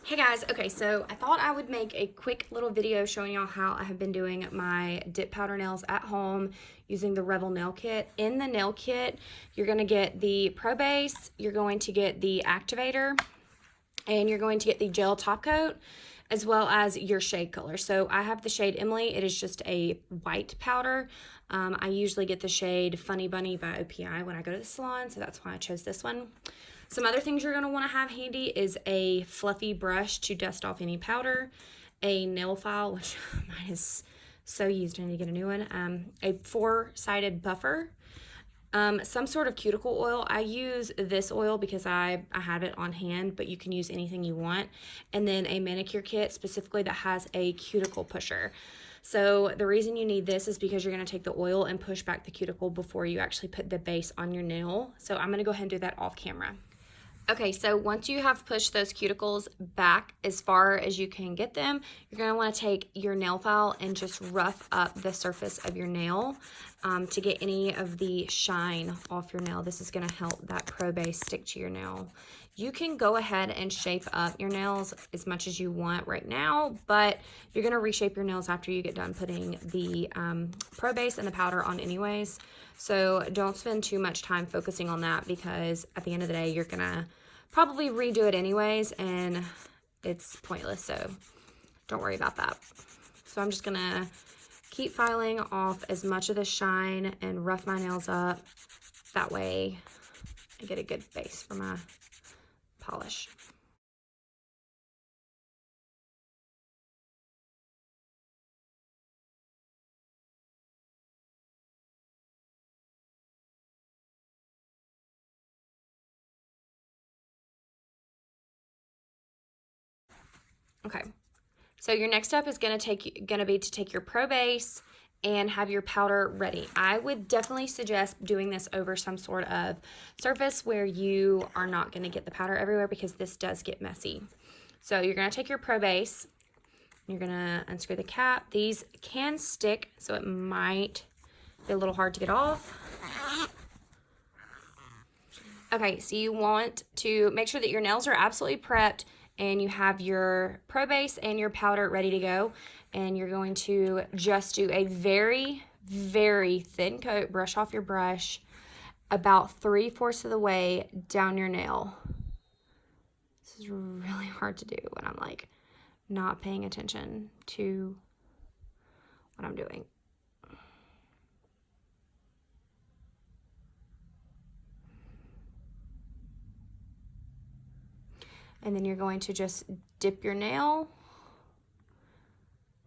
Hey guys, okay, so I thought I would make a quick little video showing y'all how I have been doing my dip powder nails at home using the Revel Nail Kit. In the nail kit, you're going to get the Pro Base, you're going to get the activator, and you're going to get the gel top coat, as well as your shade color. So I have the shade Emily. It is just a white powder. I usually get the shade Funny Bunny by OPI when I go to the salon, so that's why I chose this one. Some other things you're going to want to have handy is a fluffy brush to dust off any powder, a nail file, which mine is so used, I need to get a new one, a 4-sided buffer, some sort of cuticle oil. I use this oil because I have it on hand, but you can use anything you want. And then a manicure kit specifically that has a cuticle pusher. So the reason you need this is because you're going to take the oil and push back the cuticle before you actually put the base on your nail. So I'm going to go ahead and do that off camera. Okay, so once you have pushed those cuticles back as far as you can get them, you're going to want to take your nail file and just rough up the surface of your nail to get any of the shine off your nail. This is going to help that Pro Base stick to your nail. You can go ahead and shape up your nails as much as you want right now, but you're going to reshape your nails after you get done putting the Pro Base and the powder on anyways. So don't spend too much time focusing on that because at the end of the day, you're going to probably redo it anyways and it's pointless. So don't worry about that. So I'm just going to keep filing off as much of the shine and rough my nails up. That way I get a good base for my polish. Okay, so your next step is gonna be to take your Pro Base and have your powder ready. I would definitely suggest doing this over some sort of surface where you are not gonna get the powder everywhere because this does get messy. So you're gonna take your Pro Base, you're gonna unscrew the cap. These can stick, so it might be a little hard to get off. Okay, so you want to make sure that your nails are absolutely prepped and you have your Pro Base and your powder ready to go. And you're going to just do a very, very thin coat, brush off your brush, about 3/4 of the way down your nail. This is really hard to do when I'm like not paying attention to what I'm doing. And then you're going to just dip your nail,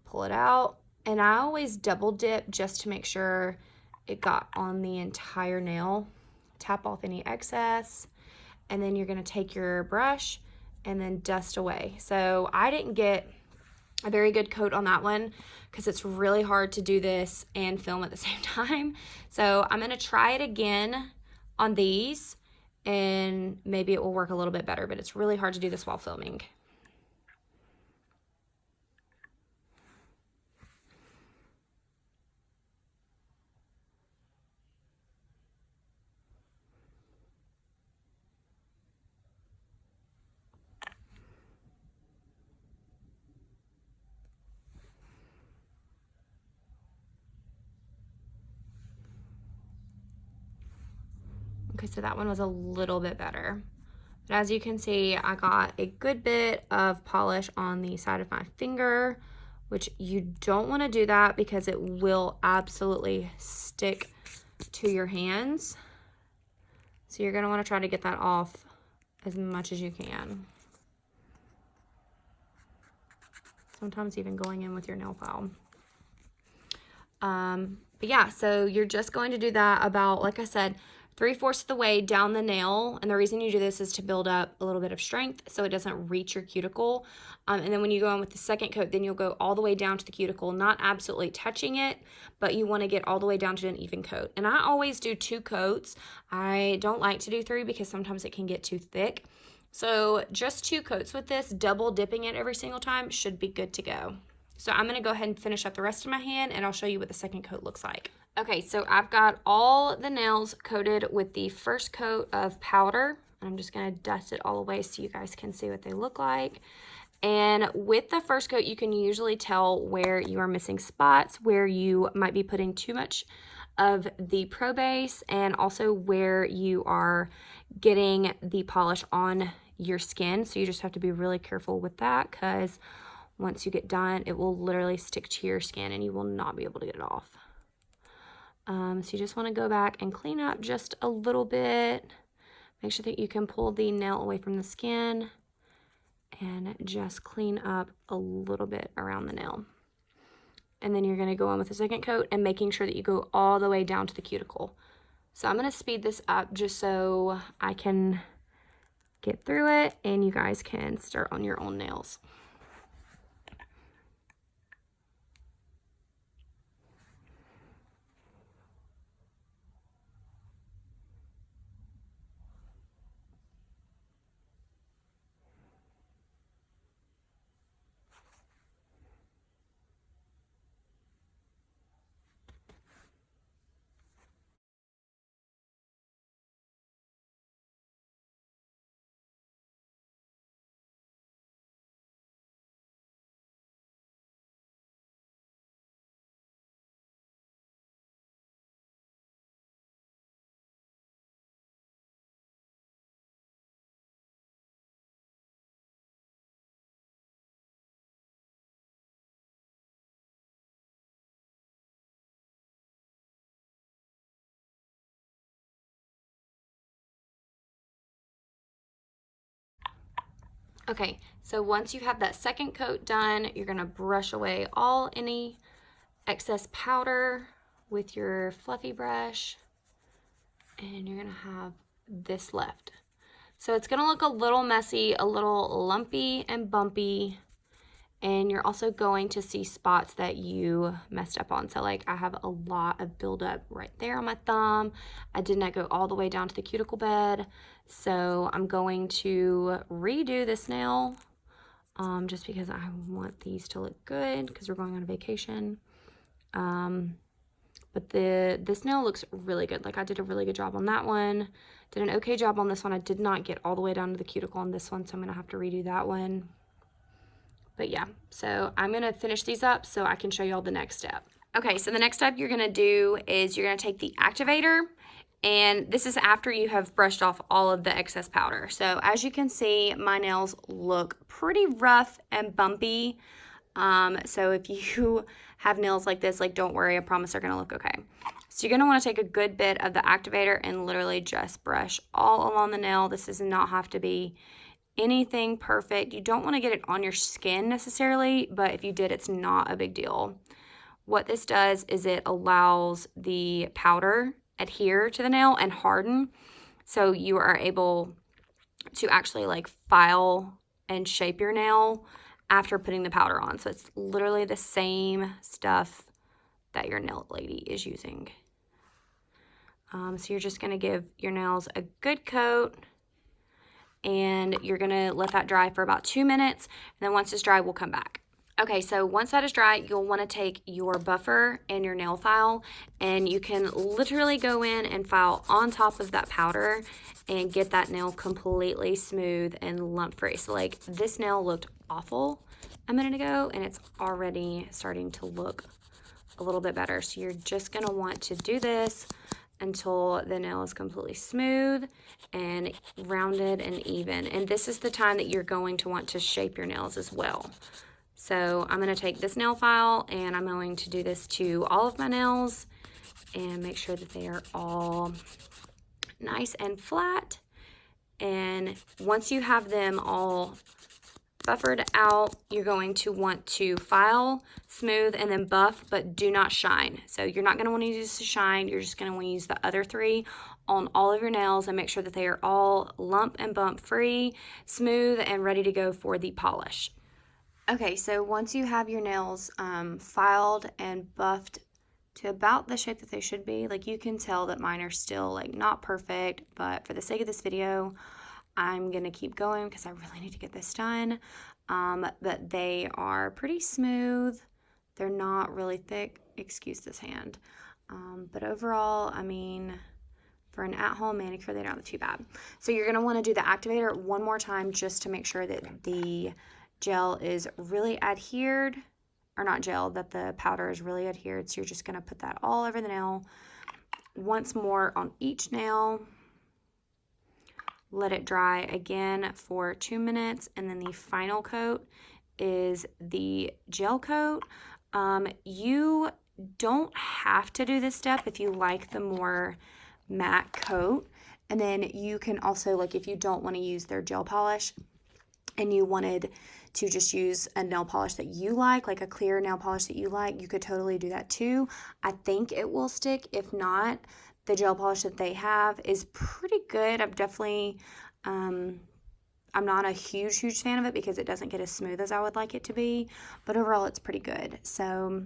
pull it out. And I always double dip just to make sure it got on the entire nail. Tap off any excess. And then you're gonna take your brush and then dust away. So I didn't get a very good coat on that one because it's really hard to do this and film at the same time. So I'm gonna try it again on these and maybe it will work a little bit better, but it's really hard to do this while filming. Okay, so that one was a little bit better. But as you can see, I got a good bit of polish on the side of my finger, which you don't want to do that because it will absolutely stick to your hands. So you're going to want to try to get that off as much as you can. Sometimes even going in with your nail file. But yeah, so you're just going to do that about, like I said, 3/4 of the way down the nail. And the reason you do this is to build up a little bit of strength so it doesn't reach your cuticle. And then when you go in with the second coat, then you'll go all the way down to the cuticle, not absolutely touching it, but you want to get all the way down to an even coat. And I always do 2 coats. I don't like to do 3 because sometimes it can get too thick. So just 2 coats with this, double dipping it every single time should be good to go. So I'm gonna go ahead and finish up the rest of my hand and I'll show you what the second coat looks like. Okay, so I've got all the nails coated with the first coat of powder. I'm just gonna dust it all away so you guys can see what they look like. And with the first coat, you can usually tell where you are missing spots, where you might be putting too much of the pro base, and also where you are getting the polish on your skin. So you just have to be really careful with that, because once you get done, it will literally stick to your skin and you will not be able to get it off. So you just want to go back and clean up just a little bit. Make sure that you can pull the nail away from the skin and just clean up a little bit around the nail. And then you're going to go on with the second coat and making sure that you go all the way down to the cuticle. So I'm going to speed this up just so I can get through it and you guys can start on your own nails. Okay, so once you have that second coat done, you're gonna brush away any excess powder with your fluffy brush, and you're gonna have this left. So it's gonna look a little messy, a little lumpy and bumpy, and you're also going to see spots that you messed up on. So like I have a lot of buildup right there on my thumb. I did not go all the way down to the cuticle bed. So I'm going to redo this nail just because I want these to look good because we're going on a vacation. But this nail looks really good. Like I did a really good job on that one. Did an okay job on this one. I did not get all the way down to the cuticle on this one, so I'm gonna have to redo that one. But yeah, so I'm gonna finish these up so I can show you all the next step. Okay, so the next step you're gonna do is you're gonna take the activator, and this is after you have brushed off all of the excess powder. So as you can see, my nails look pretty rough and bumpy. So if you have nails like this, like don't worry, I promise they're gonna look okay. So you're gonna wanna take a good bit of the activator and literally just brush all along the nail. This does not have to be anything perfect. You don't want to get it on your skin necessarily, but if you did, it's not a big deal. What this does is it allows the powder adhere to the nail and harden, so you are able to actually like file and shape your nail after putting the powder on. So it's literally the same stuff that your nail lady is using. So you're just going to give your nails a good coat, and you're gonna let that dry for about 2 minutes, and then once it's dry, we'll come back. Okay, so once that is dry, you'll wanna take your buffer and your nail file, and you can literally go in and file on top of that powder and get that nail completely smooth and lump free. So like this nail looked awful a minute ago, and it's already starting to look a little bit better. So you're just gonna want to do this until the nail is completely smooth and rounded and even. And this is the time that you're going to want to shape your nails as well. So I'm gonna take this nail file and I'm going to do this to all of my nails and make sure that they are all nice and flat. And once you have them all buffered out, you're going to want to file, smooth, and then buff, but do not shine. So you're not going to want to use the shine. You're just going to want to use the other three on all of your nails and make sure that they are all lump and bump free, smooth, and ready to go for the polish. Okay, so once you have your nails filed and buffed to about the shape that they should be, like you can tell that mine are still like not perfect, but for the sake of this video, I'm gonna keep going because I really need to get this done. But they are pretty smooth. They're not really thick. Excuse this hand. But overall, I mean, for an at-home manicure, they don't look too bad. So you're gonna wanna do the activator one more time just to make sure that the gel is really adhered, or not gel, that the powder is really adhered. So you're just going to put that all over the nail. Once more on each nail. Let it dry again for 2 minutes, and then the final coat is the gel coat. You don't have to do this step if you like the more matte coat. And then you can also, like, if you don't want to use their gel polish and you wanted to just use a nail polish that you like a clear nail polish that you like, you could totally do that too. I think it will stick. If not, the gel polish that they have is pretty good. I'm definitely, I'm not a huge fan of it because it doesn't get as smooth as I would like it to be, but overall it's pretty good. So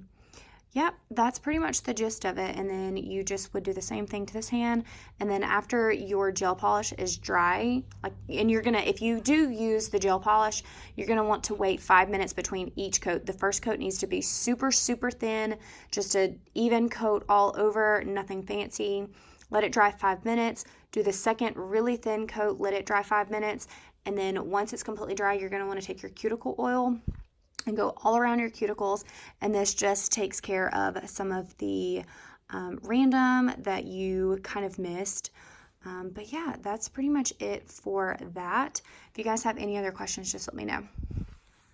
yep, that's pretty much the gist of it. And then you just would do the same thing to this hand. And then after your gel polish is dry, and you're gonna, if you do use the gel polish, you're gonna want to wait 5 minutes between each coat. The first coat needs to be super thin, just an even coat all over, nothing fancy. Let it dry 5 minutes. Do the second really thin coat, let it dry 5 minutes. And then once it's completely dry, you're gonna wanna take your cuticle oil and go all around your cuticles, and this just takes care of some of the random that you kind of missed. But yeah, that's pretty much it for that. If you guys have any other questions, just let me know.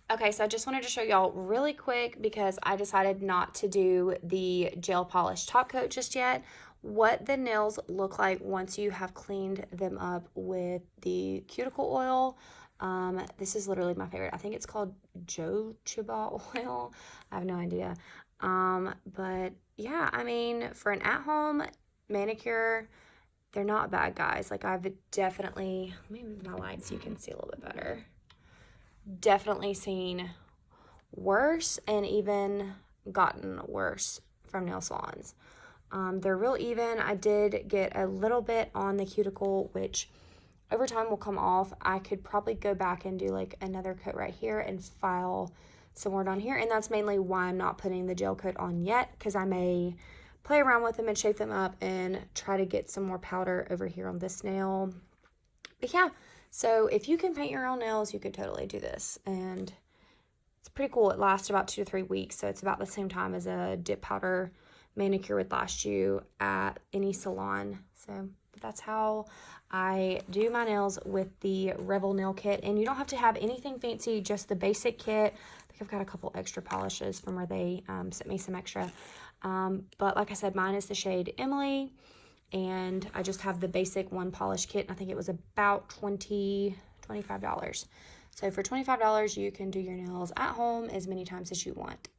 Okay, so I just wanted to show y'all really quick, because I decided not to do the gel polish top coat just yet, what the nails look like once you have cleaned them up with the cuticle oil. This is literally my favorite. I think it's called jojoba oil. I have no idea. But yeah, I mean, for an at-home manicure, they're not bad, guys. Like, I've definitely, let me move my light so you can see a little bit better. Definitely seen worse and even gotten worse from nail salons. They're real even. I did get a little bit on the cuticle, which over time will come off. I could probably go back and do like another coat right here and file some more down here. And that's mainly why I'm not putting the gel coat on yet, because I may play around with them and shape them up and try to get some more powder over here on this nail. But yeah, so if you can paint your own nails, you could totally do this. And it's pretty cool. It lasts about 2 to 3 weeks. So it's about the same time as a dip powder manicure would last you at any salon. So that's how I do my nails with the Revel Nail Kit. And you don't have to have anything fancy, just the basic kit. I think I've got a couple extra polishes from where they sent me some extra. But like I said, mine is the shade Emily. And I just have the basic one polish kit. I think it was about $25. So for $25, you can do your nails at home as many times as you want.